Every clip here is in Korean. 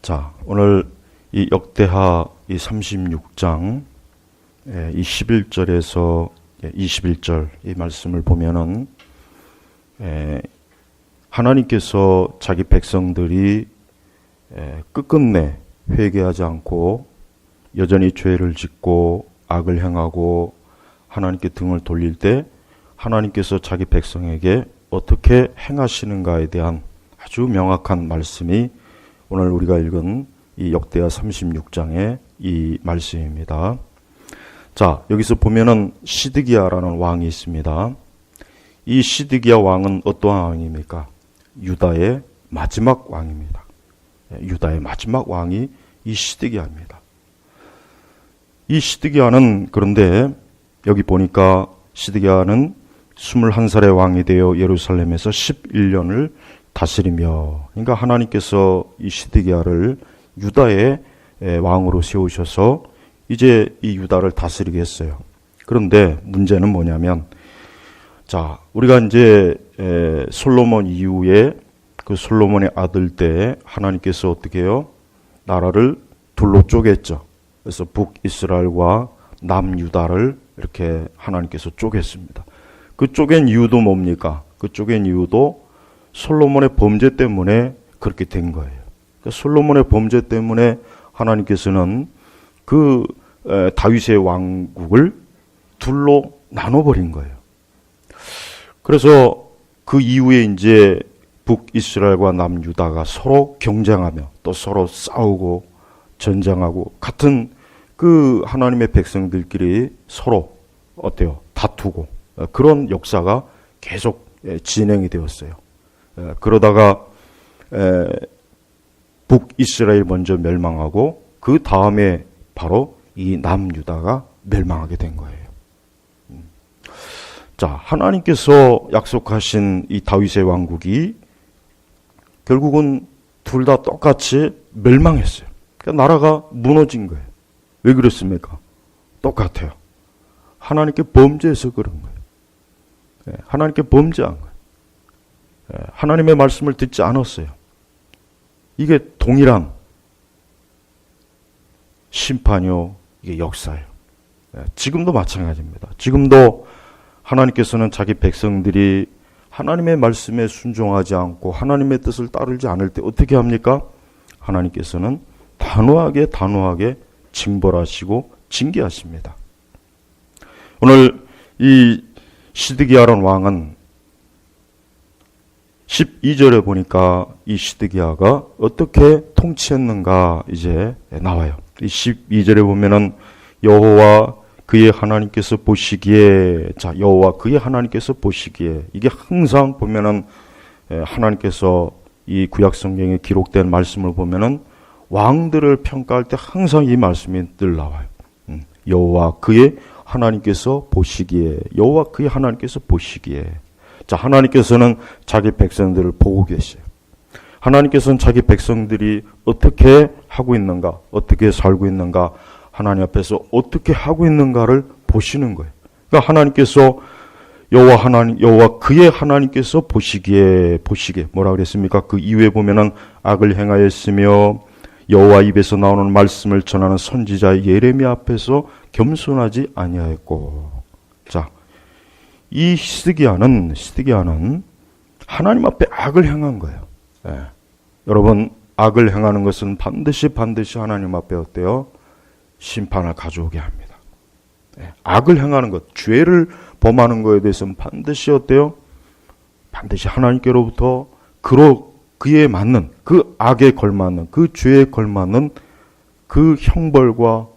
자, 오늘 이 역대하 이 36장 이 11절에서 21절 이 말씀을 보면은 하나님께서 자기 백성들이 끝끝내 회개하지 않고 여전히 죄를 짓고 악을 행하고 하나님께 등을 돌릴 때 하나님께서 자기 백성에게 어떻게 행하시는가에 대한 아주 명확한 말씀이 오늘 우리가 읽은 이 역대하 36장의 이 말씀입니다. 자, 여기서 보면은 시드기야라는 왕이 있습니다. 이 시드기야 왕은 어떠한 왕입니까? 유다의 마지막 왕입니다. 유다의 마지막 왕이 이 시드기야입니다. 이 시드기야는 그런데 여기 보니까 시드기야는 21살의 왕이 되어 예루살렘에서 11년을 다스리며, 그러니까 하나님께서 이 시드기야를 유다의 왕으로 세우셔서 이제 이 유다를 다스리겠어요. 그런데 문제는 뭐냐면, 자, 우리가 이제 솔로몬 이후에 그 솔로몬의 아들 때 하나님께서 어떻게 해요? 나라를 둘로 쪼갰죠. 그래서 북이스라엘과 남유다를 이렇게 하나님께서 쪼갰습니다. 그 쪼갠 이유도 뭡니까? 그 쪼갠 이유도 솔로몬의 범죄 때문에 그렇게 된 거예요. 솔로몬의 범죄 때문에 하나님께서는 그 다윗의 왕국을 둘로 나눠버린 거예요. 그래서 그 이후에 이제 북이스라엘과 남유다가 서로 경쟁하며 또 서로 싸우고 전쟁하고 같은 그 하나님의 백성들끼리 서로 어때요? 다투고 그런 역사가 계속 진행이 되었어요. 그러다가 북이스라엘 먼저 멸망하고 그 다음에 바로 이 남유다가 멸망하게 된 거예요. 자, 하나님께서 약속하신 이 다윗의 왕국이 결국은 둘 다 똑같이 멸망했어요. 그러니까 나라가 무너진 거예요. 왜 그렇습니까? 똑같아요. 하나님께 범죄해서 그런 거예요. 하나님께 범죄한 거예요. 하나님의 말씀을 듣지 않았어요. 이게 동일한 심판이요, 이게 역사예요. 지금도 마찬가지입니다. 지금도 하나님께서는 자기 백성들이 하나님의 말씀에 순종하지 않고 하나님의 뜻을 따르지 않을 때 어떻게 합니까? 하나님께서는 단호하게 징벌하시고 징계하십니다. 오늘 이 시드기야라는 왕은 12절에 보니까 이 시드기야가 어떻게 통치했는가 이제 나와요. 이 12절에 보면은 여호와 그의 하나님께서 보시기에, 자, 여호와 그의 하나님께서 보시기에, 이게 항상 보면은 하나님께서 이 구약 성경에 기록된 말씀을 보면은 왕들을 평가할 때 항상 이 말씀이 늘 나와요. 여호와 그의 하나님께서 보시기에, 여호와 그의 하나님께서 보시기에. 자, 하나님께서는 자기 백성들을 보고 계세요. 하나님께서는 자기 백성들이 어떻게 하고 있는가, 어떻게 살고 있는가, 하나님 앞에서 어떻게 하고 있는가를 보시는 거예요. 그러니까 하나님께서 여호와 그의 하나님께서 보시기에 뭐라 그랬습니까? 그 이후에 보면은 악을 행하였으며 여호와 입에서 나오는 말씀을 전하는 선지자 예레미야 앞에서 겸손하지 아니하였고. 자, 이 시드기야는 하나님 앞에 악을 행한 거예요. 여러분, 악을 행하는 것은 반드시 하나님 앞에 어때요? 심판을 가져오게 합니다. 악을 행하는 것, 죄를 범하는 것에 대해서는 반드시 어때요? 반드시 하나님께로부터 그에 맞는, 그 악에 걸맞는, 그 죄에 걸맞는 그 형벌과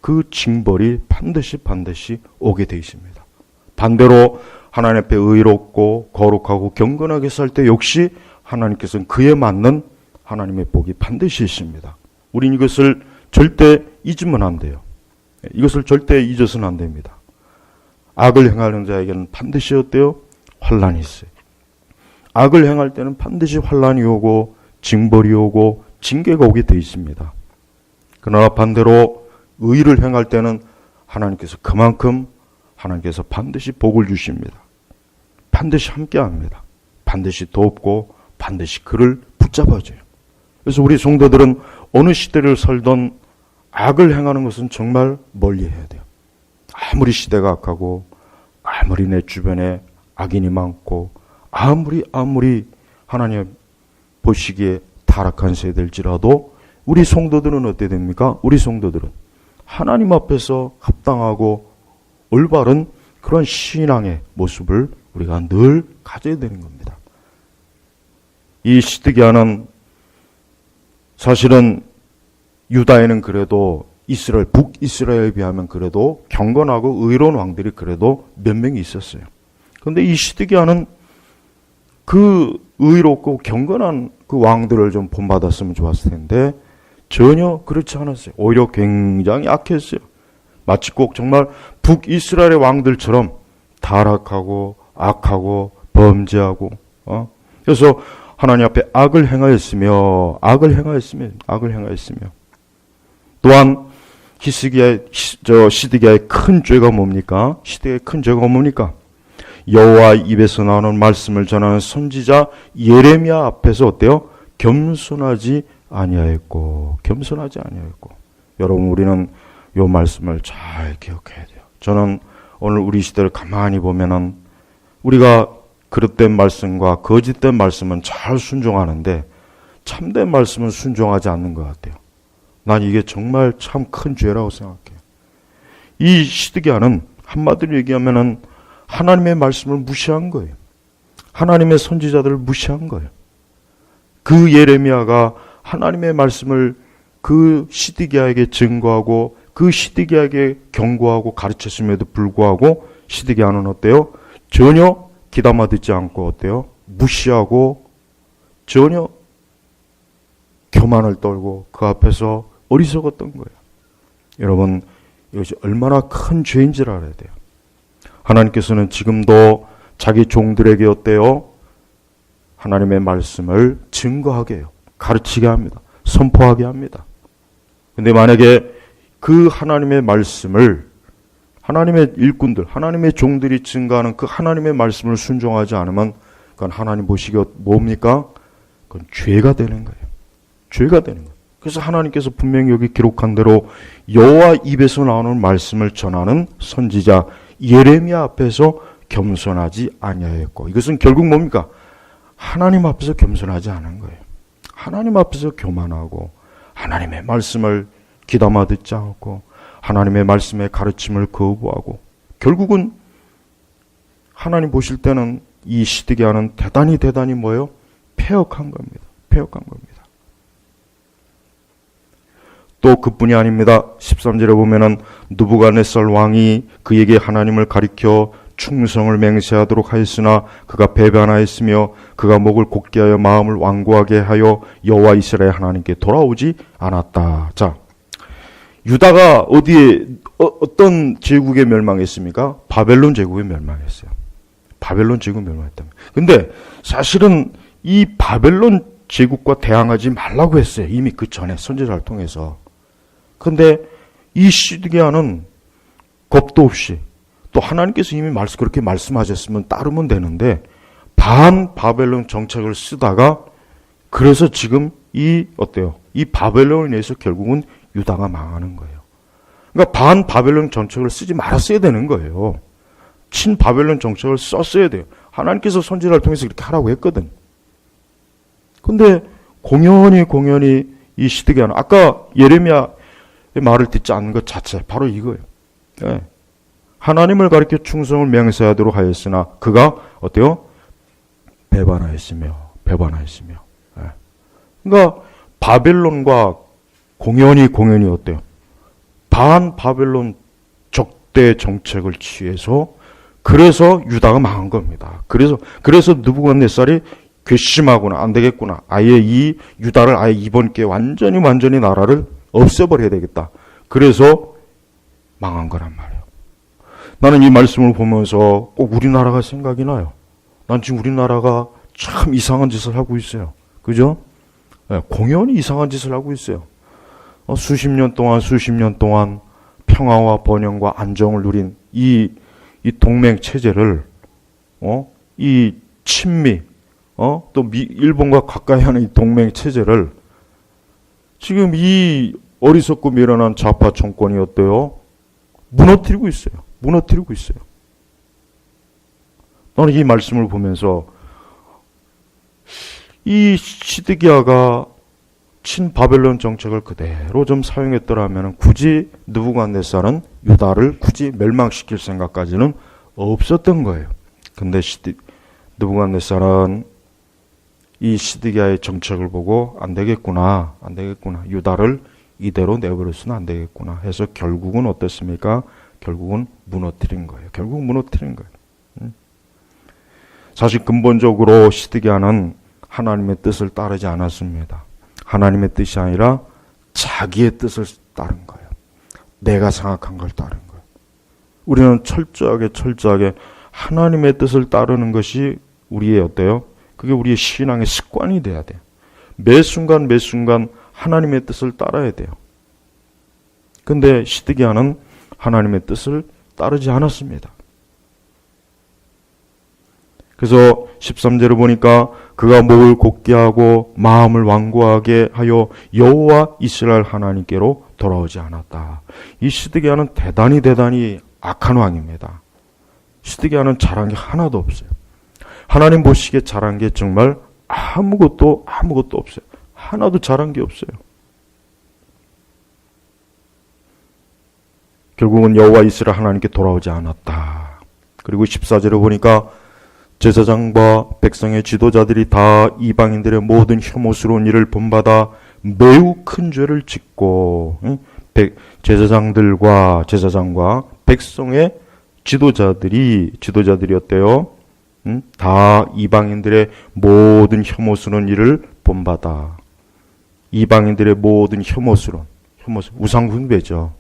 그 징벌이 반드시 오게 되어 있습니다. 반대로 하나님 앞에 의롭고 거룩하고 경건하게 살 때 역시 하나님께서는 그에 맞는 하나님의 복이 반드시 있습니다. 우린 이것을 절대 잊으면 안 돼요. 이것을 절대 잊어서는 안 됩니다. 악을 행하는 자에게는 반드시 어때요? 환난이 있어요. 악을 행할 때는 반드시 환난이 오고 징벌이 오고 징계가 오게 되어 있습니다. 그러나 반대로 의를 행할 때는 하나님께서 그만큼 하나님께서 반드시 복을 주십니다. 반드시 함께합니다. 반드시 돕고 반드시 그를 붙잡아줘요. 그래서 우리 성도들은 어느 시대를 살던 악을 행하는 것은 정말 멀리해야 돼요. 아무리 시대가 악하고 아무리 내 주변에 악인이 많고 아무리 하나님 보시기에 타락한 세대일지라도 우리 성도들은 어떻게 됩니까? 우리 성도들은 하나님 앞에서 합당하고 올바른 그런 신앙의 모습을 우리가 늘 가져야 되는 겁니다. 이 시드기야는 사실은 유다에는 그래도 이스라엘, 북이스라엘에 비하면 그래도 경건하고 의로운 왕들이 그래도 몇 명이 있었어요. 그런데 이 시드기야는 그 의롭고 경건한 그 왕들을 좀 본받았으면 좋았을 텐데 전혀 그렇지 않았어요. 오히려 굉장히 악했어요. 마치 꼭 정말 북이스라엘의 왕들처럼 타락하고 악하고 범죄하고 그래서 하나님 앞에 악을 행하였으며 또한 시드기야의 큰 죄가 뭡니까? 시드기야의 큰 죄가 뭡니까? 여호와 입에서 나오는 말씀을 전하는 선지자 예레미야 앞에서 어때요? 겸손하지 아니하였고. 여러분 우리는 이 말씀을 잘 기억해야 돼요. 저는 오늘 우리 시대를 가만히 보면은 우리가 그릇된 말씀과 거짓된 말씀은 잘 순종하는데 참된 말씀은 순종하지 않는 것 같아요. 난 이게 정말 참 큰 죄라고 생각해요. 이 시드기야는 한마디로 얘기하면은 하나님의 말씀을 무시한 거예요. 하나님의 선지자들을 무시한 거예요. 그 예레미야가 하나님의 말씀을 그 시드기야에게 증거하고 그 시드기야에게 경고하고 가르쳤음에도 불구하고 시드기야는 어때요? 전혀 귀담아 듣지 않고 어때요? 무시하고 전혀 교만을 떨고 그 앞에서 어리석었던 거예요. 여러분 이것이 얼마나 큰 죄인지를 알아야 돼요. 하나님께서는 지금도 자기 종들에게 어때요? 하나님의 말씀을 증거하게 해요. 가르치게 합니다. 선포하게 합니다. 근데 만약에 그 하나님의 말씀을 하나님의 일꾼들, 하나님의 종들이 증거하는 그 하나님의 말씀을 순종하지 않으면 그건 하나님 보시기에 뭡니까? 그건 죄가 되는 거예요. 죄가 되는 거예요. 그래서 하나님께서 분명히 여기 기록한 대로 여호와 입에서 나오는 말씀을 전하는 선지자 예레미야 앞에서 겸손하지 아니하였고 이것은 결국 뭡니까? 하나님 앞에서 겸손하지 않은 거예요. 하나님 앞에서 교만하고 하나님의 말씀을 귀담아 듣지 않고 하나님의 말씀의 가르침을 거부하고 결국은 하나님 보실 때는 이 시드기야는 대단히 뭐예요? 패역한 겁니다. 또 그뿐이 아닙니다. 13절에 보면은 느부갓네살 왕이 그에게 하나님을 가리켜 충성을 맹세하도록 하였으나 그가 배반하였으며 그가 목을 곧게 하여 마음을 완고하게 하여 여호와 이스라엘 하나님께 돌아오지 않았다. 자, 유다가 어디에 어떤 제국에 멸망했습니까? 바벨론 제국에 멸망했어요. 바벨론 제국에 멸망했다. 근데 사실은 이 바벨론 제국과 대항하지 말라고 했어요. 이미 그 전에 선지자를 통해서. 근데 이 시드기야는 겁도 없이 또 하나님께서 이미 그렇게 말씀하셨으면 따르면 되는데 반 바벨론 정책을 쓰다가 그래서 지금 이 바벨론에 의해서 결국은 유다가 망하는 거예요. 그러니까 반 바벨론 정책을 쓰지 말았어야 되는 거예요. 친 바벨론 정책을 썼어야 돼요. 하나님께서 선지자를 통해서 그렇게 하라고 했거든. 근데 공연히 이 시드기야는 아까 예레미야의 말을 듣지 않는 것 자체 바로 이거예요. 네. 하나님을 가리켜 충성을 맹세하도록 하였으나 그가 어때요? 배반하였으며. 네. 그러니까 바벨론과 공연히 어때요? 반 바벨론 적대 정책을 취해서 그래서 유다가 망한 겁니다. 그래서 느부갓네살이 괘씸하구나, 안 되겠구나. 아예 이 유다를 아예 이번 기회에 완전히 나라를 없애버려야 되겠다. 그래서 망한 거란 말이에요. 나는 이 말씀을 보면서 꼭 우리나라가 생각이 나요. 난 지금 우리나라가 참 이상한 짓을 하고 있어요. 그죠? 네, 공연히 이상한 짓을 하고 있어요. 수십 년 동안 평화와 번영과 안정을 누린 이 동맹 체제를 이 친미 또 일본과 가까이 하는 이 동맹 체제를 지금 이 어리석고 미련한 좌파 정권이 어때요? 무너뜨리고 있어요. 무너뜨리고 있어요. 나는 이 말씀을 보면서 이 시드기야가 친바벨론 정책을 그대로 좀 사용했더라면 굳이 느부갓네살은 유다를 굳이 멸망시킬 생각까지는 없었던 거예요. 근데 느부갓네살은 이 시드기야의 정책을 보고 안 되겠구나. 유다를 이대로 내버려서는 안 되겠구나 해서 결국은 어땠습니까? 결국은 무너뜨린 거예요. 사실 근본적으로 시드기야는 하나님의 뜻을 따르지 않았습니다. 하나님의 뜻이 아니라 자기의 뜻을 따른 거예요. 내가 생각한 걸 따른 거예요. 우리는 철저하게 하나님의 뜻을 따르는 것이 우리의 어때요? 그게 우리의 신앙의 습관이 돼야 돼요. 매 순간 하나님의 뜻을 따라야 돼요. 근데 시드기야는 하나님의 뜻을 따르지 않았습니다. 그래서 13절을 보니까 그가 목을 곧게 하고 마음을 완고하게 하여 여호와 이스라엘 하나님께로 돌아오지 않았다. 이 시드기야는 대단히 악한 왕입니다. 시드기야는 잘한 게 하나도 없어요. 하나님 보시기에 잘한 게 정말 아무것도 없어요. 하나도 잘한 게 없어요. 결국은 여호와 이스라엘 하나님께 돌아오지 않았다. 그리고 14절에 보니까 제사장과 백성의 지도자들이 다 이방인들의 모든 혐오스러운 일을 본받아 매우 큰 죄를 짓고 제사장과 백성의 지도자들이 어때요? 다 이방인들의 모든 혐오스러운 일을 본받아. 이방인들의 모든 혐오스러운 우상 숭배죠.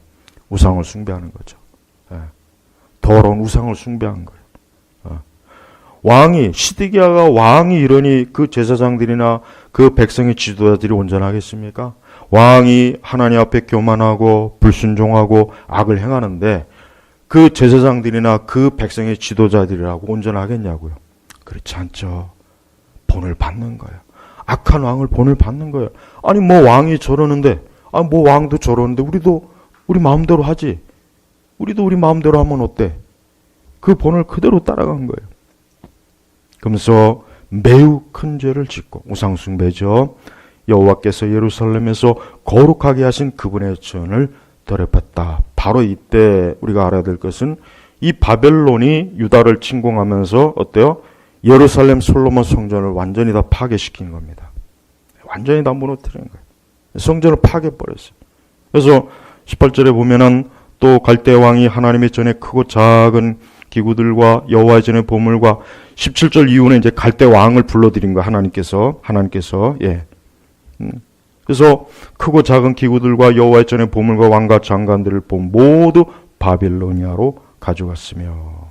우상을 숭배하는 거죠. 더러운 우상을 숭배한 거예요. 시드기야가 왕이 이러니 그 제사장들이나 그 백성의 지도자들이 온전하겠습니까? 왕이 하나님 앞에 교만하고 불순종하고 악을 행하는데 그 제사장들이나 그 백성의 지도자들이라고 온전하겠냐고요. 그렇지 않죠. 본을 받는 거예요. 악한 왕을 본을 받는 거예요. 아니 뭐 왕이 저러는데 뭐 왕도 저러는데 우리도 우리 마음대로 하지. 우리도 우리 마음대로 하면 어때? 그 본을 그대로 따라간 거예요. 그러면서 매우 큰 죄를 짓고 우상 숭배죠. 여호와께서 예루살렘에서 거룩하게 하신 그분의 전을 더럽혔다. 바로 이때 우리가 알아야 될 것은 이 바벨론이 유다를 침공하면서 어때요? 예루살렘 솔로몬 성전을 완전히 다 파괴시킨 겁니다. 완전히 다 무너뜨린 거예요. 성전을 파괴해버렸어요. 그래서 18절에 보면은 또 갈대 왕이 하나님의 전에 크고 작은 기구들과 여호와의 전의 보물과 17절 이후는 이제 갈대 왕을 불러들인 거예요. 하나님께서 그래서 크고 작은 기구들과 여호와의 전의 보물과 왕과 장관들을 모두 바빌로니아로 가져갔어요.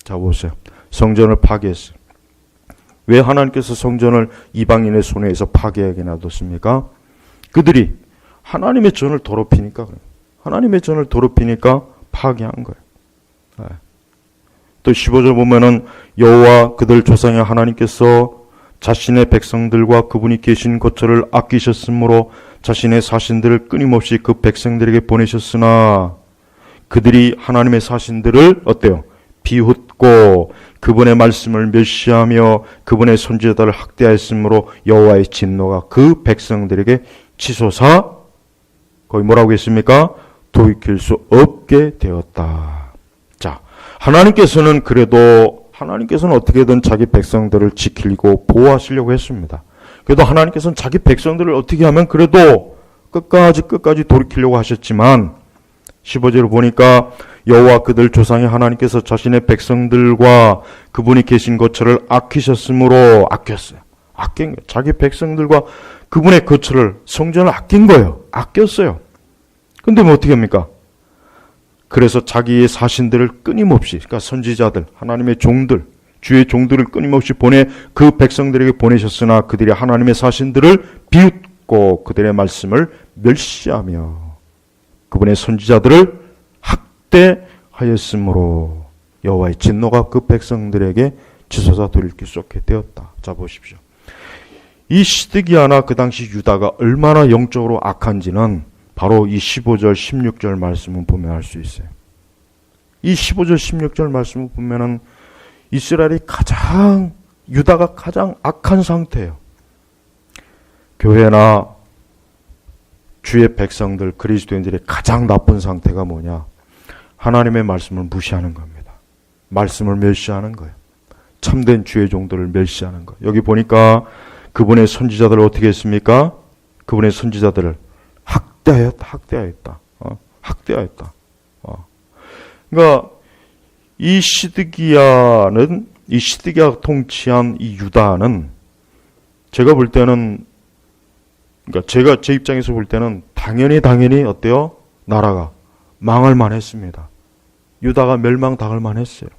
자 보세요. 성전을 파괴했어요. 왜 하나님께서 성전을 이방인의 손에서 파괴하게 놔뒀습니까? 그들이 하나님의 전을 더럽히니까 파괴한 거예요. 또 15절 보면은 여호와 그들 조상의 하나님께서 자신의 백성들과 그분이 계신 거처를 아끼셨으므로 자신의 사신들을 끊임없이 그 백성들에게 보내셨으나 그들이 하나님의 사신들을 어때요? 비웃고 그분의 말씀을 멸시하며 그분의 선지자들을 학대하였으므로 여호와의 진노가 그 백성들에게 치솟아 거기 뭐라고 했습니까? 돌이킬 수 없게 되었다. 자, 하나님께서는 어떻게든 자기 백성들을 지키고 보호하시려고 했습니다. 그래도 하나님께서는 자기 백성들을 어떻게 하면 그래도 끝까지 돌이키려고 하셨지만 15절을 보니까 여호와 그들 조상의 하나님께서 자신의 백성들과 그분이 계신 거처를 아끼셨으므로 아꼈어요. 아낀 거예요. 자기 백성들과 그분의 거처를 성전을 아낀 거예요. 아꼈어요. 근데 뭐 어떻게 합니까? 그래서 자기의 사신들을 끊임없이 그러니까 선지자들, 하나님의 종들, 주의 종들을 끊임없이 보내 그 백성들에게 보내셨으나 그들이 하나님의 사신들을 비웃고 그들의 말씀을 멸시하며 그분의 선지자들을 학대하였으므로 여호와의 진노가 그 백성들에게 치솟아 돌이킬 수 없게 되었다. 자 보십시오. 이 시드기야나 그 당시 유다가 얼마나 영적으로 악한지는 바로 이 15절, 16절 말씀을 보면 알 수 있어요. 이 15절, 16절 말씀을 보면은 이스라엘이 유다가 가장 악한 상태예요. 교회나 주의 백성들, 그리스도인들의 가장 나쁜 상태가 뭐냐? 하나님의 말씀을 무시하는 겁니다. 말씀을 멸시하는 거예요. 참된 주의 종들을 멸시하는 거예요. 여기 보니까 그분의 선지자들을 어떻게 했습니까? 그분의 선지자들을 학대하였다. 학대하였다. 그러니까 이 시드기야 통치한 이 유다는 제가 볼 때는, 그러니까 제 입장에서 볼 때는 당연히 어때요? 나라가 망할 만했습니다. 유다가 멸망당할 만했어요.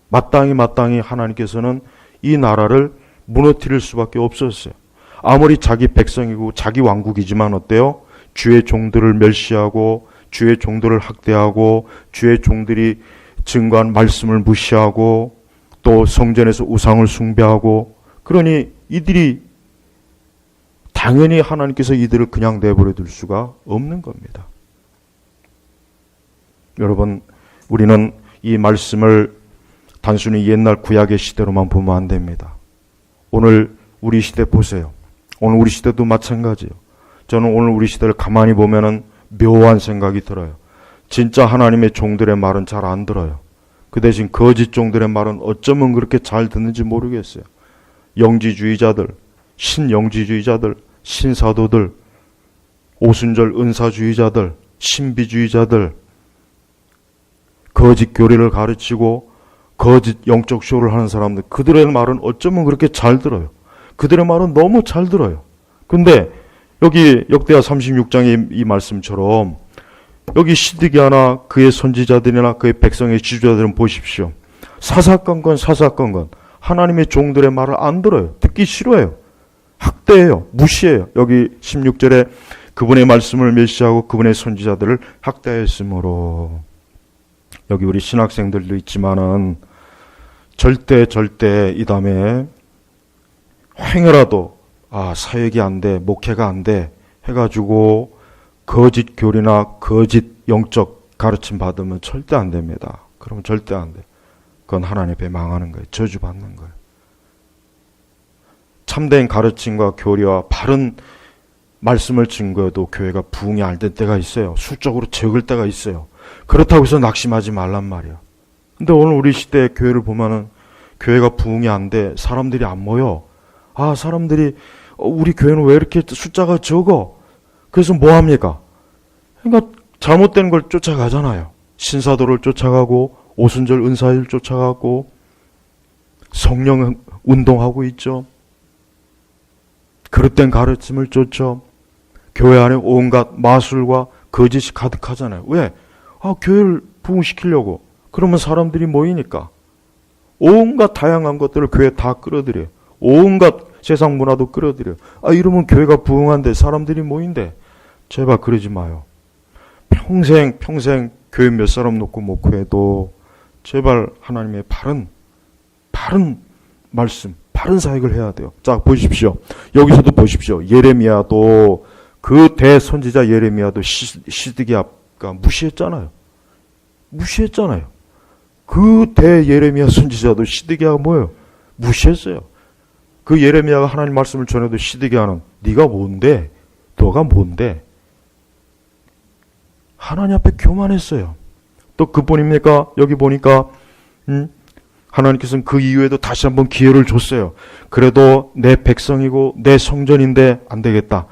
마땅히 하나님께서는 이 나라를 무너뜨릴 수밖에 없었어요. 아무리 자기 백성이고 자기 왕국이지만 어때요? 주의 종들을 멸시하고 주의 종들을 학대하고 주의 종들이 증거한 말씀을 무시하고 또 성전에서 우상을 숭배하고, 그러니 이들이 당연히 하나님께서 이들을 그냥 내버려 둘 수가 없는 겁니다. 여러분, 우리는 이 말씀을 단순히 옛날 구약의 시대로만 보면 안 됩니다. 오늘 우리 시대 보세요. 오늘 우리 시대도 마찬가지예요. 저는 오늘 우리 시대를 가만히 보면은 묘한 생각이 들어요. 진짜 하나님의 종들의 말은 잘 안 들어요. 그 대신 거짓 종들의 말은 어쩌면 그렇게 잘 듣는지 모르겠어요. 영지주의자들, 신영지주의자들, 신사도들, 오순절 은사주의자들, 신비주의자들, 거짓 교리를 가르치고 거짓 영적 쇼를 하는 사람들, 그들의 말은 어쩌면 그렇게 잘 들어요. 그들의 말은 너무 잘 들어요. 근데 여기 역대하 36장의 이 말씀처럼 여기 시드기야나 그의 선지자들이나 그의 백성의 지도자들은 보십시오. 사사건건 하나님의 종들의 말을 안 들어요. 듣기 싫어해요. 학대해요. 무시해요. 여기 16절에 그분의 말씀을 멸시하고 그분의 선지자들을 학대했으므로, 여기 우리 신학생들도 있지만은 절대 이 다음에 행여라도 사역이 안 돼, 목회가 안 돼 해가지고 거짓 교리나 거짓 영적 가르침 받으면 절대 안 됩니다. 그러면 절대 안 돼. 그건 하나님 앞에 망하는 거예요. 저주받는 거예요. 참된 가르침과 교리와 바른 말씀을 증거해도 교회가 부흥이 안 될 때가 있어요. 수적으로 적을 때가 있어요. 그렇다고 해서 낙심하지 말란 말이야. 근데 오늘 우리 시대의 교회를 보면은 교회가 부흥이 안 돼. 사람들이 안 모여. 사람들이 우리 교회는 왜 이렇게 숫자가 적어? 그래서 뭐 합니까? 그러니까 잘못된 걸 쫓아가잖아요. 신사도를 쫓아가고 오순절 은사일 쫓아가고 성령 운동하고 있죠. 그릇된 가르침을 쫓아 교회 안에 온갖 마술과 거짓이 가득하잖아요. 왜? 교회를 부흥시키려고. 그러면 사람들이 모이니까 온갖 다양한 것들을 교회에 다 끌어들여요. 온갖 세상 문화도 끌어들여요. 이러면 교회가 부흥한데 사람들이 모인대. 제발 그러지 마요. 평생 교회 몇 사람 놓고 목회해도 제발 하나님의 바른 말씀, 바른 사역을 해야 돼요. 자, 보십시오. 여기서도 보십시오. 예레미야도, 그 대선지자 예레미야도 시드기야가 무시했잖아요. 그 대 예레미야 선지자도 시드기야가 뭐예요? 무시했어요. 그 예레미야가 하나님 말씀을 전해도 시드기야는 네가 뭔데? 너가 뭔데? 하나님 앞에 교만했어요. 또 그뿐입니까? 여기 보니까 하나님께서는 그 이후에도 다시 한번 기회를 줬어요. 그래도 내 백성이고 내 성전인데 안 되겠다.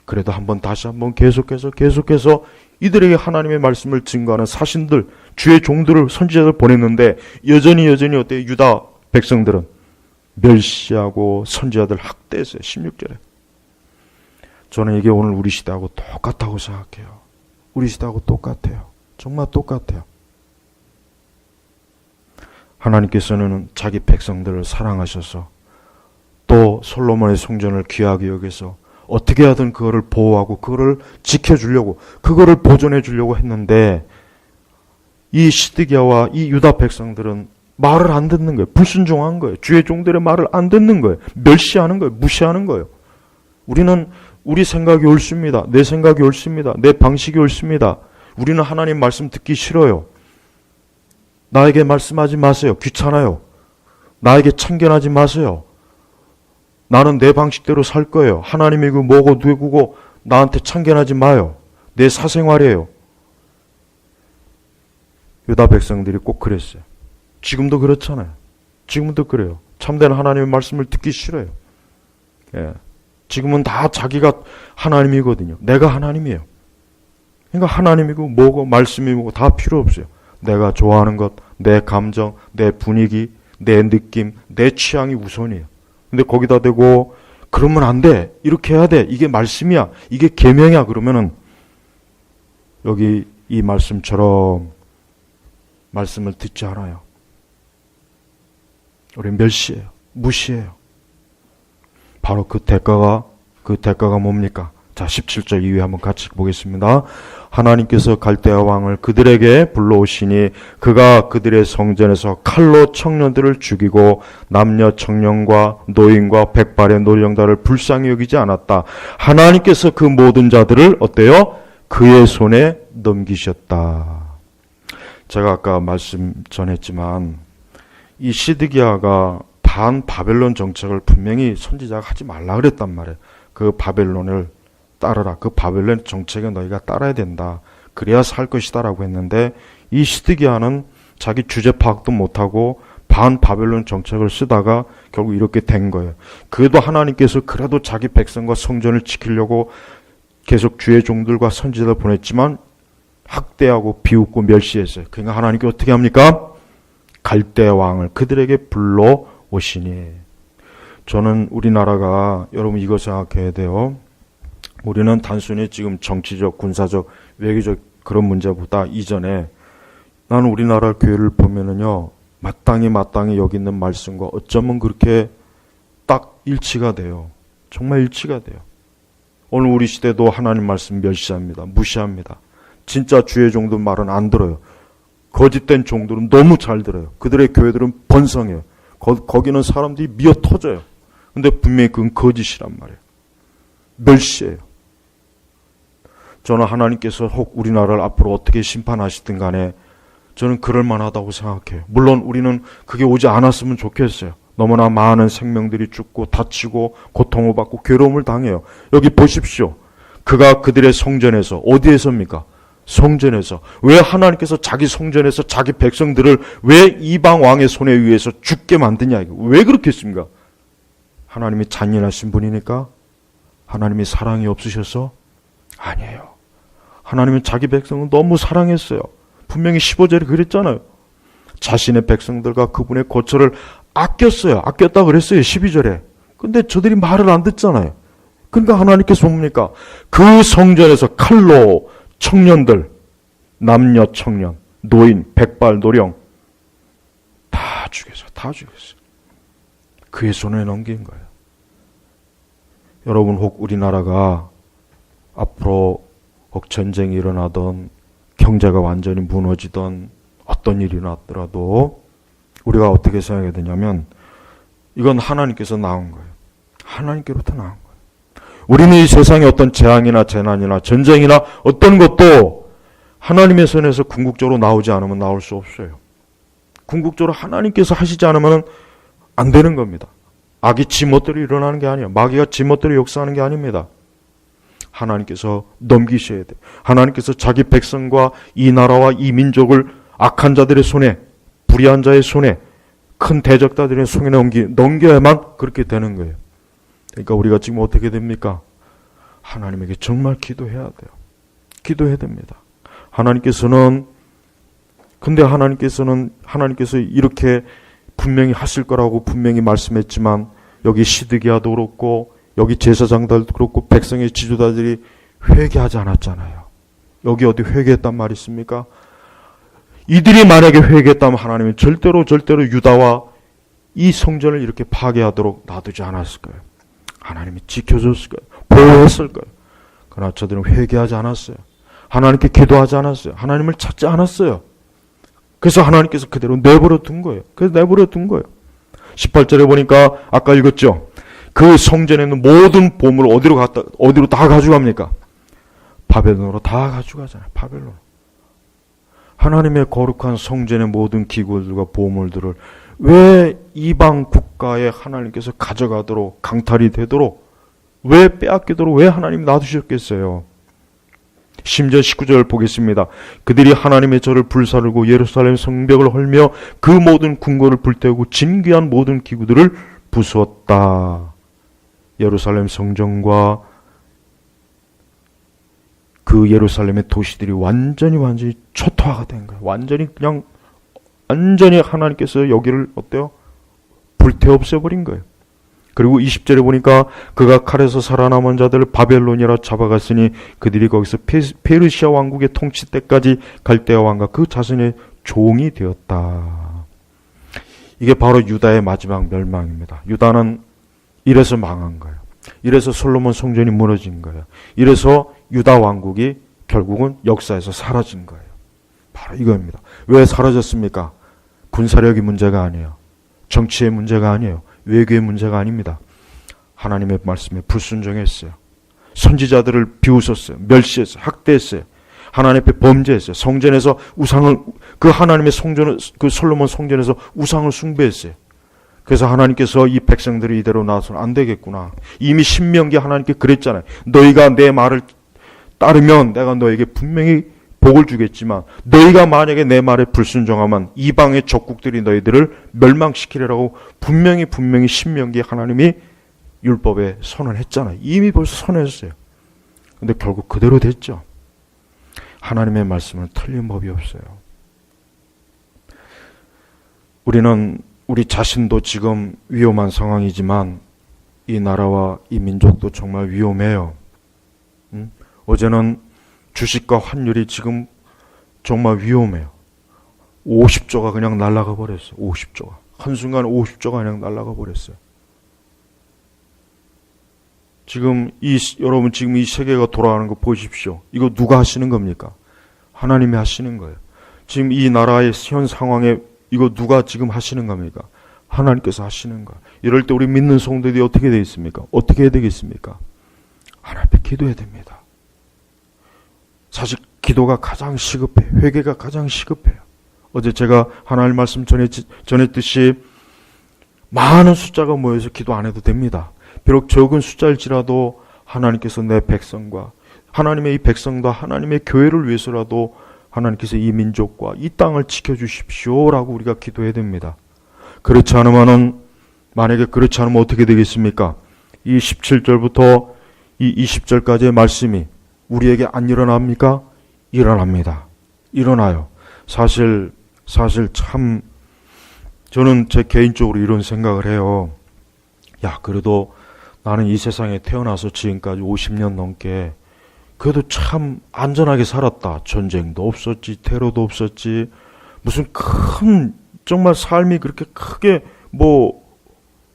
그래도 다시 한번 계속해서 이들에게 하나님의 말씀을 증거하는 사신들, 주의 종들을, 선지자들 보냈는데 여전히 어때요? 유다 백성들은 멸시하고 선지자들 학대했어요. 16절에. 저는 이게 오늘 우리 시대하고 똑같다고 생각해요. 우리 시대하고 똑같아요. 정말 똑같아요. 하나님께서는 자기 백성들을 사랑하셔서 또 솔로몬의 성전을 귀하게 여겨서 어떻게 하든 그거를 보호하고 그거를 지켜주려고, 그거를 보존해 주려고 했는데 이 시드기야와 이 유다 백성들은 말을 안 듣는 거예요. 불순종한 거예요. 주의 종들의 말을 안 듣는 거예요. 멸시하는 거예요. 무시하는 거예요. 우리는 우리 생각이 옳습니다. 내 생각이 옳습니다. 내 방식이 옳습니다. 우리는 하나님 말씀 듣기 싫어요. 나에게 말씀하지 마세요. 귀찮아요. 나에게 참견하지 마세요. 나는 내 방식대로 살 거예요. 하나님이 그 뭐고 누구고 나한테 참견하지 마요. 내 사생활이에요. 유다 백성들이 꼭 그랬어요. 지금도 그렇잖아요. 지금도 그래요. 참된 하나님의 말씀을 듣기 싫어요. 예. 지금은 다 자기가 하나님이거든요. 내가 하나님이에요. 그러니까 하나님이고 뭐고 말씀이 뭐고 다 필요 없어요. 내가 좋아하는 것, 내 감정, 내 분위기, 내 느낌, 내 취향이 우선이에요. 근데 거기다 대고 그러면 안 돼. 이렇게 해야 돼. 이게 말씀이야. 이게 계명이야. 그러면은 여기 이 말씀처럼 말씀을 듣지 않아요. 우리 멸시해요. 무시해요. 바로 그 대가가 뭡니까? 자, 17절 이후에 한번 같이 보겠습니다. 하나님께서 갈대아 왕을 그들에게 불러오시니 그가 그들의 성전에서 칼로 청년들을 죽이고 남녀 청년과 노인과 백발의 노령자를 불쌍히 여기지 않았다. 하나님께서 그 모든 자들을 어때요? 그의 손에 넘기셨다. 제가 아까 말씀 전했지만 이 시드기야가 반 바벨론 정책을 분명히 선지자가 하지 말라 그랬단 말이에요. 그 바벨론을 따르라. 그 바벨론 정책에 너희가 따라야 된다. 그래야 살 것이다 라고 했는데 이 시드기야는 자기 주제 파악도 못하고 반 바벨론 정책을 쓰다가 결국 이렇게 된 거예요. 그래도 하나님께서 그래도 자기 백성과 성전을 지키려고 계속 주의 종들과 선지자를 보냈지만 학대하고 비웃고 멸시했어요. 그러니까 하나님께 어떻게 합니까? 갈대아 왕을 그들에게 불러오시니. 저는 우리나라가 여러분 이거 생각해야 돼요. 우리는 단순히 지금 정치적, 군사적, 외교적 그런 문제보다 이전에 나는 우리나라 교회를 보면은요, 마땅히 여기 있는 말씀과 어쩌면 그렇게 딱 일치가 돼요. 정말 일치가 돼요. 오늘 우리 시대도 하나님 말씀 멸시합니다. 무시합니다. 진짜 주의 종들 말은 안 들어요. 거짓된 종들은 너무 잘 들어요. 그들의 교회들은 번성해요. 거기는 사람들이 미어 터져요. 근데 분명히 그건 거짓이란 말이에요. 멸시해요. 저는 하나님께서 혹 우리나라를 앞으로 어떻게 심판하시든 간에 저는 그럴 만하다고 생각해요. 물론 우리는 그게 오지 않았으면 좋겠어요. 너무나 많은 생명들이 죽고 다치고 고통을 받고 괴로움을 당해요. 여기 보십시오. 그가 그들의 성전에서, 어디에서입니까? 성전에서. 왜 하나님께서 자기 성전에서 자기 백성들을 왜 이방 왕의 손에 의해서 죽게 만드냐. 왜 그렇겠습니까? 하나님이 잔인하신 분이니까? 하나님이 사랑이 없으셔서? 아니에요. 하나님은 자기 백성을 너무 사랑했어요. 분명히 15절에 그랬잖아요. 자신의 백성들과 그분의 고초를 아꼈어요. 아꼈다 그랬어요. 12절에. 근데 저들이 말을 안 듣잖아요. 그러니까 하나님께서 뭡니까? 그 성전에서 칼로 청년들, 남녀 청년, 노인, 백발, 노령 다 죽였어요. 다 죽였어요. 그의 손에 넘긴 거예요. 여러분 혹 우리나라가 앞으로 혹 전쟁이 일어나던 경제가 완전히 무너지던 어떤 일이 났더라도 우리가 어떻게 생각해야 되냐면 이건 하나님께서 나온 거예요. 하나님께로부터 나온 거예요. 우리는 이 세상에 어떤 재앙이나 재난이나 전쟁이나 어떤 것도 하나님의 손에서 궁극적으로 나오지 않으면 나올 수 없어요. 궁극적으로 하나님께서 하시지 않으면 안 되는 겁니다. 악이 지멋대로 일어나는 게 아니에요. 마귀가 지멋대로 역사하는 게 아닙니다. 하나님께서 넘기셔야 돼요. 하나님께서 자기 백성과 이 나라와 이 민족을 악한 자들의 손에, 불의한 자의 손에, 큰 대적자들의 손에 넘겨야만 그렇게 되는 거예요. 그러니까 우리가 지금 어떻게 됩니까? 하나님에게 정말 기도해야 돼요. 기도해야 됩니다. 근데 하나님께서 이렇게 분명히 하실 거라고 분명히 말씀했지만 여기 시드기야도 그렇고 여기 제사장들도 그렇고 백성의 지도자들이 회개하지 않았잖아요. 여기 어디 회개했단 말이 있습니까? 이들이 만약에 회개했다면 하나님은 절대로 유다와 이 성전을 이렇게 파괴하도록 놔두지 않았을 거예요. 하나님이 지켜줬을 거예요. 보호했을 거예요. 그러나 저들은 회개하지 않았어요. 하나님께 기도하지 않았어요. 하나님을 찾지 않았어요. 그래서 하나님께서 그대로 내버려 둔 거예요. 그래서 내버려 둔 거예요. 18절에 보니까 아까 읽었죠. 그 성전에 있는 모든 보물을 어디로 다 가져갑니까? 바벨론으로 다 가져가잖아요. 바벨론. 하나님의 거룩한 성전의 모든 기구들과 보물들을 왜 이방 국가에 하나님께서 가져가도록 강탈이 되도록 왜 빼앗기도록 왜 하나님이 놔두셨겠어요? 심지어 19절 보겠습니다. 그들이 하나님의 절을 불사르고 예루살렘 성벽을 헐며 그 모든 궁궐을 불태우고 진귀한 모든 기구들을 부수었다. 예루살렘 성전과 그 예루살렘의 도시들이 완전히 초토화가 된 거예요. 완전히 하나님께서 여기를 어때요? 불태워 없애버린 거예요. 그리고 20절에 보니까 그가 칼에서 살아남은 자들을 바벨론이라 잡아갔으니 그들이 거기서 페르시아 왕국의 통치 때까지 갈대아 왕과 그 자손의 종이 되었다. 이게 바로 유다의 마지막 멸망입니다. 유다는 이래서 망한 거예요. 이래서 솔로몬 성전이 무너진 거예요. 이래서 유다 왕국이 결국은 역사에서 사라진 거예요. 바로 이겁니다. 왜 사라졌습니까? 군사력이 문제가 아니에요. 정치의 문제가 아니에요. 외교의 문제가 아닙니다. 하나님의 말씀에 불순종했어요. 선지자들을 비웃었어요. 멸시했어요. 학대했어요. 하나님 앞에 범죄했어요. 성전에서 우상을 그 하나님의 성전을 그 솔로몬 성전에서 우상을 숭배했어요. 그래서 하나님께서 이 백성들이 이대로 나와서는 안 되겠구나. 이미 신명기 하나님께 그랬잖아요. 너희가 내 말을 따르면 내가 너에게 분명히 복을 주겠지만 너희가 만약에 내 말에 불순종하면 이방의 적국들이 너희들을 멸망시키리라고 분명히 신명기에 하나님이 율법에 선언했잖아요. 이미 벌써 선언했어요. 근데 결국 그대로 됐죠. 하나님의 말씀은 틀린 법이 없어요. 우리 자신도 지금 위험한 상황이지만 이 나라와 이 민족도 정말 위험해요. 어제는 주식과 환율이 지금 정말 위험해요. 50조가 그냥 날아가 버렸어요. 50조가. 한순간 50조가 그냥 날아가 버렸어요. 여러분 지금 이 세계가 돌아가는 거 보십시오. 이거 누가 하시는 겁니까? 하나님이 하시는 거예요. 지금 이 나라의 현 상황에 이거 누가 지금 하시는 겁니까? 하나님께서 하시는 거예요. 이럴 때 우리 믿는 성도들이 어떻게 되어 있습니까? 어떻게 해야 되겠습니까? 하나님 앞에 기도해야 됩니다. 사실 기도가 가장 시급해요. 회개가 가장 시급해요. 어제 제가 하나님 말씀 전했듯이 많은 숫자가 모여서 기도 안 해도 됩니다. 비록 적은 숫자일지라도 하나님께서 내 백성과 하나님의 이 백성과 하나님의 교회를 위해서라도 하나님께서 이 민족과 이 땅을 지켜주십시오라고 우리가 기도해야 됩니다. 만약에 그렇지 않으면 어떻게 되겠습니까? 이 17절부터 이 20절까지의 말씀이 우리에게 안 일어납니까? 일어납니다. 일어나요. 사실 참 저는 제 개인적으로 이런 생각을 해요. 그래도 나는 이 세상에 태어나서 지금까지 50년 넘게 그래도 참 안전하게 살았다. 전쟁도 없었지, 테러도 없었지, 무슨 큰 정말 삶이 그렇게 크게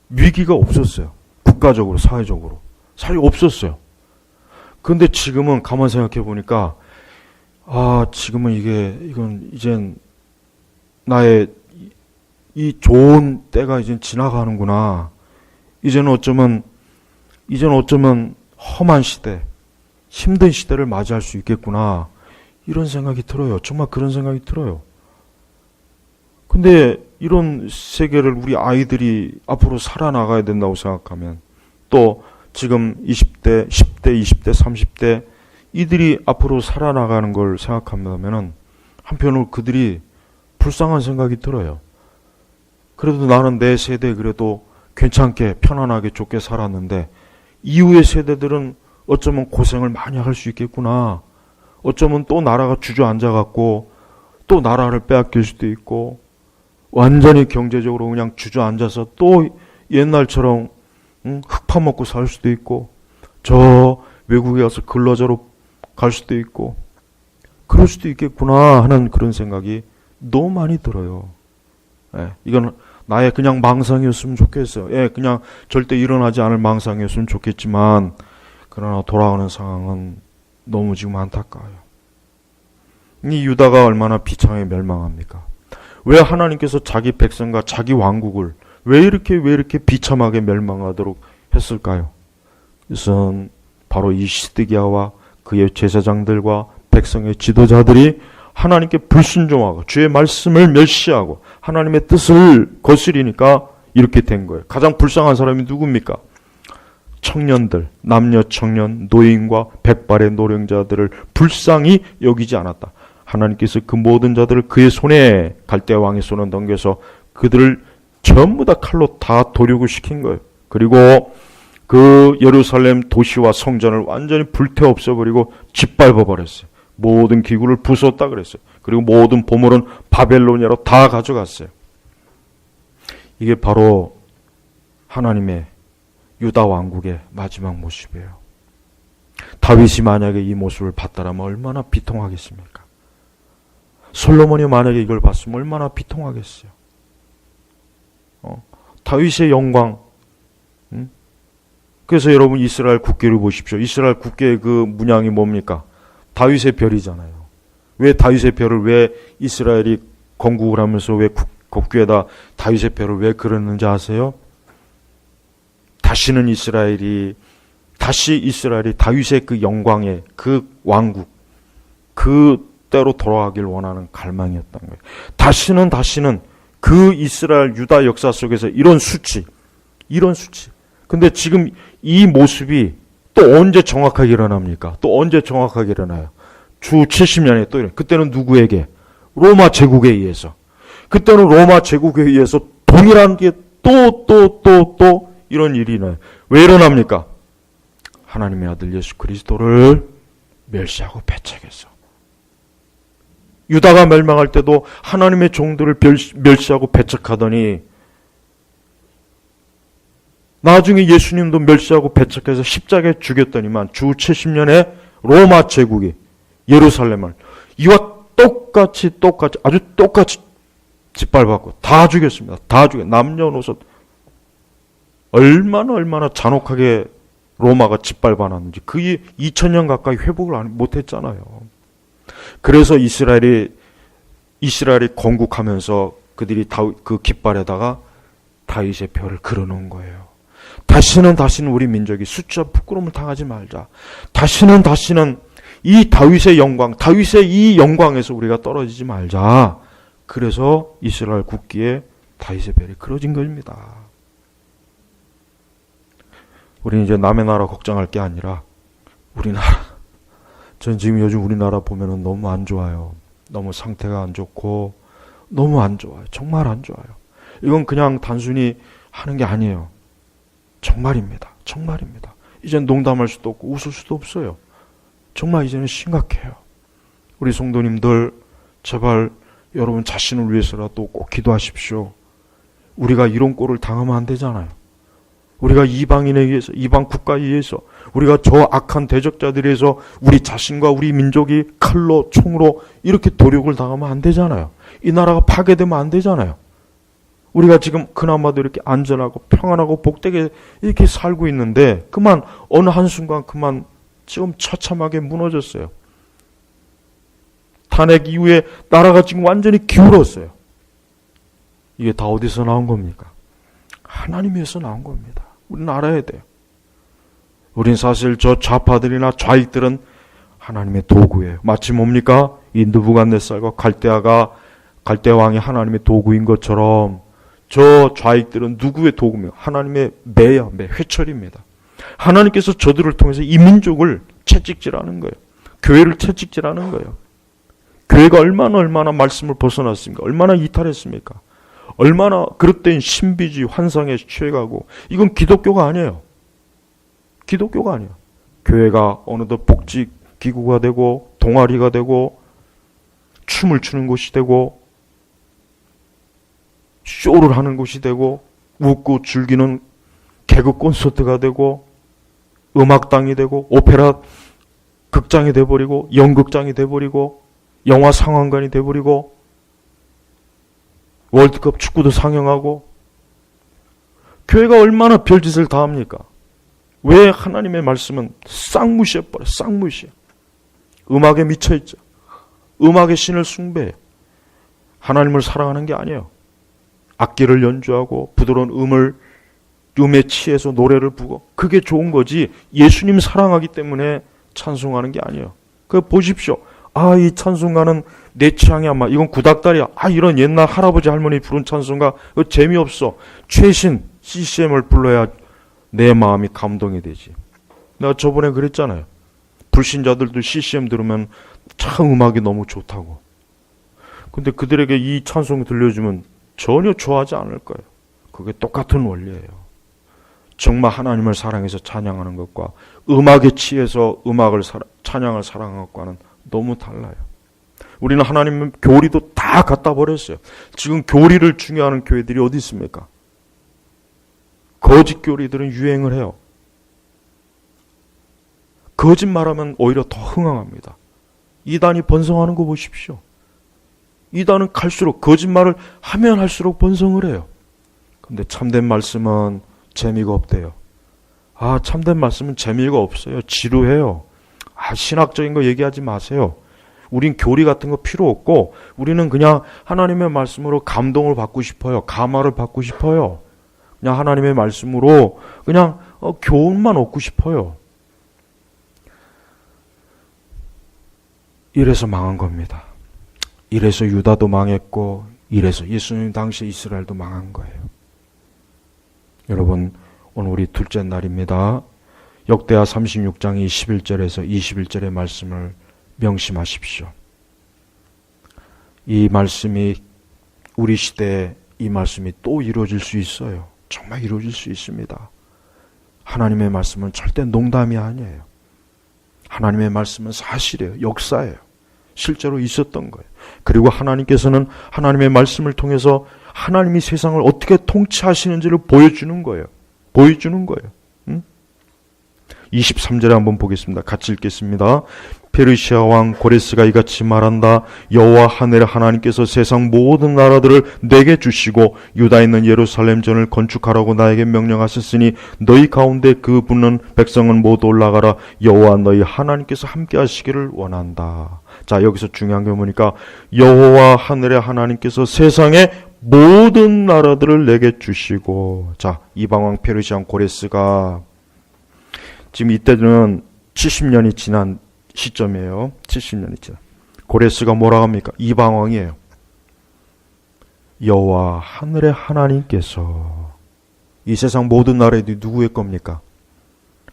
위기가 없었어요. 국가적으로, 사회적으로. 사실 없었어요. 근데 지금은 가만 생각해 보니까 지금은 이건 이젠 나의 이 좋은 때가 이젠 지나가는구나. 이제는 어쩌면 험한 시대, 힘든 시대를 맞이할 수 있겠구나. 이런 생각이 들어요. 정말 그런 생각이 들어요. 근데 이런 세계를 우리 아이들이 앞으로 살아나가야 된다고 생각하면 또 지금 20대, 10대, 20대, 30대 이들이 앞으로 살아나가는 걸 생각하면 한편으로 그들이 불쌍한 생각이 들어요. 그래도 나는 내 세대 그래도 괜찮게 편안하게 좋게 살았는데 이후의 세대들은 어쩌면 고생을 많이 할 수 있겠구나. 어쩌면 또 나라가 주저앉아갖고 또 나라를 빼앗길 수도 있고 완전히 경제적으로 그냥 주저앉아서 또 옛날처럼 흙 파먹고 살 수도 있고 저 외국에 가서 근로자로 갈 수도 있고 그럴 수도 있겠구나 하는 그런 생각이 너무 많이 들어요. 이건 나의 그냥 망상이었으면 좋겠어요. 그냥 절대 일어나지 않을 망상이었으면 좋겠지만 그러나 돌아오는 상황은 너무 지금 안타까워요. 이 유다가 얼마나 비참하게 멸망합니까? 왜 하나님께서 자기 백성과 자기 왕국을 왜 이렇게 비참하게 멸망하도록 했을까요? 이것은 바로 이 시드기야와 그의 제사장들과 백성의 지도자들이 하나님께 불순종하고 주의 말씀을 멸시하고 하나님의 뜻을 거스리니까 이렇게 된 거예요. 가장 불쌍한 사람이 누굽니까? 청년들, 남녀 청년, 노인과 백발의 노령자들을 불쌍히 여기지 않았다. 하나님께서 그 모든 자들을 그의 손에, 갈대아 왕의 손에 넘겨서 그들을 전부 다 칼로 다 도륙을 시킨 거예요. 그리고 그 예루살렘 도시와 성전을 완전히 불태워 없애버리고 짓밟아 버렸어요. 모든 기구를 부쉈다 그랬어요. 그리고 모든 보물은 바벨로니아로 다 가져갔어요. 이게 바로 하나님의 유다 왕국의 마지막 모습이에요. 다윗이 만약에 이 모습을 봤다라면 얼마나 비통하겠습니까? 솔로몬이 만약에 이걸 봤으면 얼마나 비통하겠어요. 다윗의 영광. 그래서 여러분 이스라엘 국기를 보십시오. 이스라엘 국기의 그 문양이 뭡니까? 다윗의 별이잖아요. 왜 다윗의 별을 왜 이스라엘이 건국을 하면서 왜 국기에다 다윗의 별을 왜 그렸는지 아세요? 다시 이스라엘이 다윗의 그 영광의 그 왕국 그때로 돌아가길 원하는 갈망이었던 거예요. 다시는 그 이스라엘 유다 역사 속에서 이런 수치. 근데 지금 이 모습이 또 언제 정확하게 일어납니까? 또 언제 정확하게 일어나요? 주 70년에 또 그때는 누구에게? 로마 제국에 의해서. 그때는 로마 제국에 의해서 동일한 게 또 이런 일이 나요. 왜 일어납니까? 하나님의 아들 예수 그리스도를 멸시하고 배척해서. 유다가 멸망할 때도 하나님의 종들을 멸시하고 배척하더니 나중에 예수님도 멸시하고 배척해서 십자가에 죽였더니만 주 70년에 로마 제국이 예루살렘을 이와 똑같이 아주 똑같이 짓밟았고 다 죽였습니다. 다 죽여 남녀노소 얼마나 잔혹하게 로마가 짓밟아놨는지 그게 2000년 가까이 회복을 못했잖아요. 그래서 이스라엘이 건국하면서 그들이 그 깃발에다가 다윗의 별을 그려놓은 거예요. 다시는 우리 민족이 숫자 부끄러움을 당하지 말자. 다시는 이 다윗의 영광, 다윗의 이 영광에서 우리가 떨어지지 말자. 그래서 이스라엘 국기에 다윗의 별이 그려진 것입니다. 우리는 이제 남의 나라 걱정할 게 아니라 우리나라. 전 지금 요즘 우리나라 보면은 너무 안 좋아요. 너무 상태가 안 좋고 너무 안 좋아요. 정말 안 좋아요. 이건 그냥 단순히 하는 게 아니에요. 정말입니다. 이젠 농담할 수도 없고 웃을 수도 없어요. 정말 이제는 심각해요. 우리 성도님들 제발 여러분 자신을 위해서라도 꼭 기도하십시오. 우리가 이런 꼴을 당하면 안 되잖아요. 우리가 이방인에 의해서, 이방 국가에 의해서, 우리가 저 악한 대적자들에 의해서 우리 자신과 우리 민족이 칼로, 총으로 이렇게 도륙을 당하면 안 되잖아요. 이 나라가 파괴되면 안 되잖아요. 우리가 지금 그나마도 이렇게 안전하고 평안하고 복되게 이렇게 살고 있는데 그만 어느 한순간 그만 지금 처참하게 무너졌어요. 탄핵 이후에 나라가 지금 완전히 기울었어요. 이게 다 어디서 나온 겁니까? 하나님에서 나온 겁니다. 우리는 알아야 돼요. 우린 사실 저 좌파들이나 좌익들은 하나님의 도구예요. 마치 뭡니까? 이 느부갓네살과 갈대아 왕이 하나님의 도구인 것처럼 저 좌익들은 누구의 도구입니까? 하나님의 매야, 회초리입니다. 하나님께서 저들을 통해서 이 민족을 채찍질하는 거예요. 교회를 채찍질하는 거예요. 교회가 얼마나 말씀을 벗어났습니까? 얼마나 이탈했습니까? 얼마나 그릇된 신비주의 환상에 취해가고 이건 기독교가 아니에요. 기독교가 아니에요. 교회가 어느덧 복지기구가 되고 동아리가 되고 춤을 추는 곳이 되고 쇼를 하는 곳이 되고 웃고 즐기는 개그 콘서트가 되고 음악당이 되고 오페라 극장이 돼버리고 연극장이 돼버리고 영화 상황관이 돼버리고 월드컵 축구도 상영하고 교회가 얼마나 별짓을 다 합니까? 왜 하나님의 말씀은 쌍무시해버려. 쌍무시. 음악에 미쳐있죠. 음악의 신을 숭배해. 하나님을 사랑하는 게 아니에요. 악기를 연주하고 부드러운 음에 취해서 노래를 부르고 그게 좋은 거지 예수님 사랑하기 때문에 찬송하는 게 아니에요. 그 보십시오. 이 찬송가는 내 취향이 안 맞아. 이건 구닥다리야. 이런 옛날 할아버지 할머니 부른 찬송가 이거 재미없어. 최신 CCM을 불러야 내 마음이 감동이 되지. 내가 저번에 그랬잖아요. 불신자들도 CCM 들으면 참 음악이 너무 좋다고. 근데 그들에게 이 찬송 들려주면 전혀 좋아하지 않을 거예요. 그게 똑같은 원리예요. 정말 하나님을 사랑해서 찬양하는 것과 음악에 취해서 찬양을 사랑하는 것과는 너무 달라요. 우리는 하나님 교리도 다 갖다 버렸어요. 지금 교리를 중요하는 교회들이 어디 있습니까? 거짓 교리들은 유행을 해요. 거짓말하면 오히려 더 흥황합니다. 이단이 번성하는 거 보십시오. 이단은 갈수록 거짓말을 하면 할수록 번성을 해요. 근데 참된 말씀은 재미가 없대요. 참된 말씀은 재미가 없어요. 지루해요. 신학적인 거 얘기하지 마세요. 우린 교리 같은 거 필요 없고 우리는 그냥 하나님의 말씀으로 감동을 받고 싶어요. 감화를 받고 싶어요. 그냥 하나님의 말씀으로 그냥 교훈만 얻고 싶어요. 이래서 망한 겁니다. 이래서 유다도 망했고 이래서 예수님 당시 이스라엘도 망한 거예요. 여러분, 오늘 우리 둘째 날입니다. 역대하 36장 21절에서 21절의 말씀을 명심하십시오. 이 말씀이 우리 시대에 이 말씀이 또 이루어질 수 있어요. 정말 이루어질 수 있습니다. 하나님의 말씀은 절대 농담이 아니에요. 하나님의 말씀은 사실이에요. 역사예요. 실제로 있었던 거예요. 그리고 하나님께서는 하나님의 말씀을 통해서 하나님이 세상을 어떻게 통치하시는지를 보여주는 거예요. 23절에 한번 보겠습니다. 같이 읽겠습니다. 페르시아 왕 고레스가 이같이 말한다. 여호와 하늘의 하나님께서 세상 모든 나라들을 내게 주시고 유다에 있는 예루살렘 전을 건축하라고 나에게 명령하셨으니 너희 가운데 그 붙는 백성은 모두 올라가라. 여호와 너희 하나님께서 함께 하시기를 원한다. 자, 여기서 중요한 게 뭐니까 여호와 하늘의 하나님께서 세상의 모든 나라들을 내게 주시고, 자, 이방왕 페르시아 왕 고레스가 지금 이때는 70년이 지난 시점이에요. 70년이 지난. 고레스가 뭐라 합니까? 이방왕이에요. 여호와 하늘의 하나님께서 이 세상 모든 나라들이 누구의 겁니까?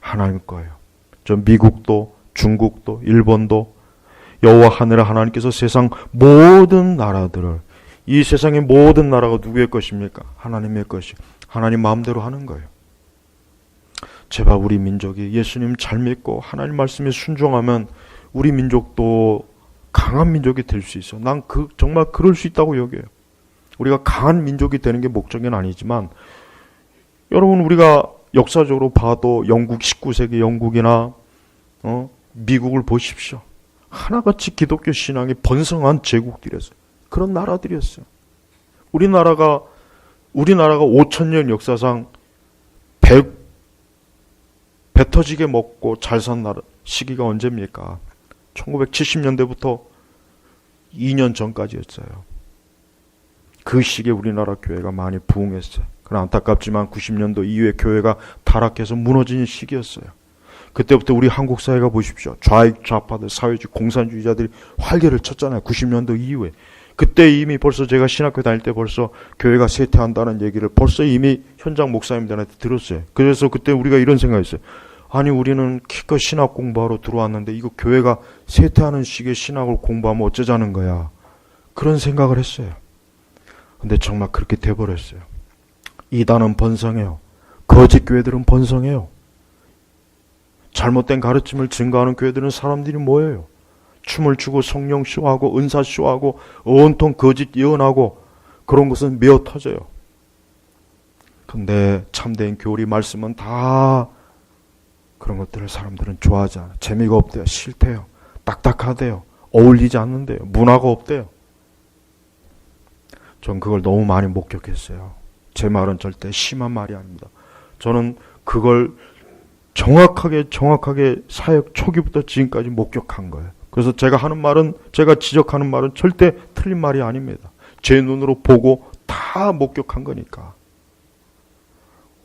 하나님 거예요. 저 미국도 중국도 일본도 여호와 하늘의 하나님께서 세상 모든 나라들을, 이 세상의 모든 나라가 누구의 것입니까? 하나님의 것이. 하나님 마음대로 하는 거예요. 제발 우리 민족이 예수님 잘 믿고 하나님 말씀에 순종하면 우리 민족도 강한 민족이 될 수 있어. 난 정말 그럴 수 있다고 여겨요. 우리가 강한 민족이 되는 게 목적은 아니지만, 여러분 우리가 역사적으로 봐도 영국 19세기 영국이나 미국을 보십시오. 하나같이 기독교 신앙이 번성한 제국들이었어요. 그런 나라들이었어요. 우리나라가 5,000년 역사상 배 터지게 먹고 잘 산 시기가 언제입니까? 1970년대부터 2년 전까지였어요. 그 시기에 우리나라 교회가 많이 부흥했어요. 그러나 안타깝지만 90년도 이후에 교회가 타락해서 무너지는 시기였어요. 그때부터 우리 한국 사회가 보십시오. 좌익 좌파들, 사회주의 공산주의자들이 활개를 쳤잖아요. 90년도 이후에. 그때 이미 벌써 제가 신학교 다닐 때 벌써 교회가 쇠퇴한다는 얘기를 벌써 이미 현장 목사님들한테 들었어요. 그래서 그때 우리가 이런 생각했어요. 아니 우리는 기껏 신학 공부하러 들어왔는데 이거 교회가 쇠퇴하는 시기에 신학을 공부하면 어쩌자는 거야. 그런 생각을 했어요. 근데 정말 그렇게 돼버렸어요. 이단은 번성해요. 거짓 교회들은 번성해요. 잘못된 가르침을 증거하는 교회들은 사람들이 뭐예요? 춤을 추고 성령 쇼하고 은사 쇼하고 온통 거짓 예언하고 그런 것은 메어 터져요. 근데 참된 교리 말씀은 다 그런 것들을 사람들은 좋아하지 않아요. 재미가 없대요. 싫대요. 딱딱하대요. 어울리지 않는데요. 문화가 없대요. 전 그걸 너무 많이 목격했어요. 제 말은 절대 심한 말이 아닙니다. 저는 그걸 정확하게 사역 초기부터 지금까지 목격한 거예요. 그래서 제가 지적하는 말은 절대 틀린 말이 아닙니다. 제 눈으로 보고 다 목격한 거니까.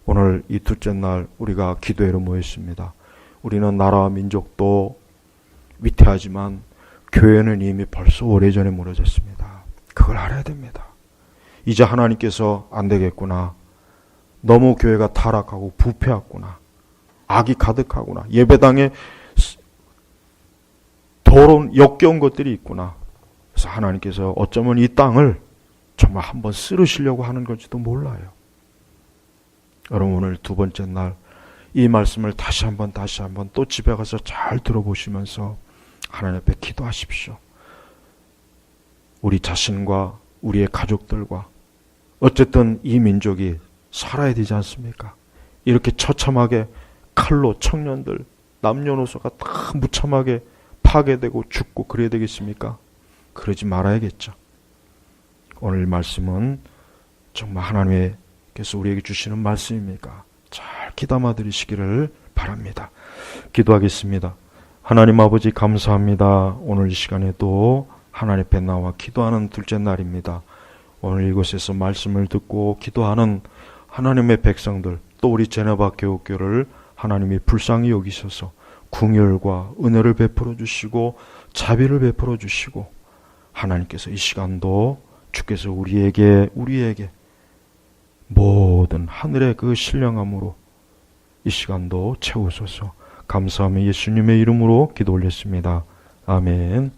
오늘 이 둘째 날 우리가 기도회로 모였습니다. 우리는 나라와 민족도 위태하지만 교회는 이미 벌써 오래전에 무너졌습니다. 그걸 알아야 됩니다. 이제 하나님께서 안 되겠구나. 너무 교회가 타락하고 부패했구나. 악이 가득하구나. 예배당에 더러운 역겨운 것들이 있구나. 그래서 하나님께서 어쩌면 이 땅을 정말 한번 쓸으시려고 하는 건지도 몰라요. 여러분 오늘 두 번째 날 이 말씀을 다시 한번 또 집에 가서 잘 들어보시면서 하나님 앞에 기도하십시오. 우리 자신과 우리의 가족들과 어쨌든 이 민족이 살아야 되지 않습니까? 이렇게 처참하게 칼로 청년들, 남녀노소가 다 무참하게 파괴되고 죽고 그래야 되겠습니까? 그러지 말아야겠죠. 오늘 말씀은 정말 하나님께서 우리에게 주시는 말씀입니까? 잘 귀담아 들으시기를 바랍니다. 기도하겠습니다. 하나님 아버지 감사합니다. 오늘 이 시간에도 하나님 앞에 나와 기도하는 둘째 날입니다. 오늘 이곳에서 말씀을 듣고 기도하는 하나님의 백성들, 또 우리 제네바 교육교를 하나님이 불쌍히 여기셔서 궁휼과 은혜를 베풀어 주시고 자비를 베풀어 주시고 하나님께서 이 시간도 주께서 우리에게 모든 하늘의 그 신령함으로 이 시간도 채우소서. 감사하며 예수님의 이름으로 기도 올렸습니다. 아멘.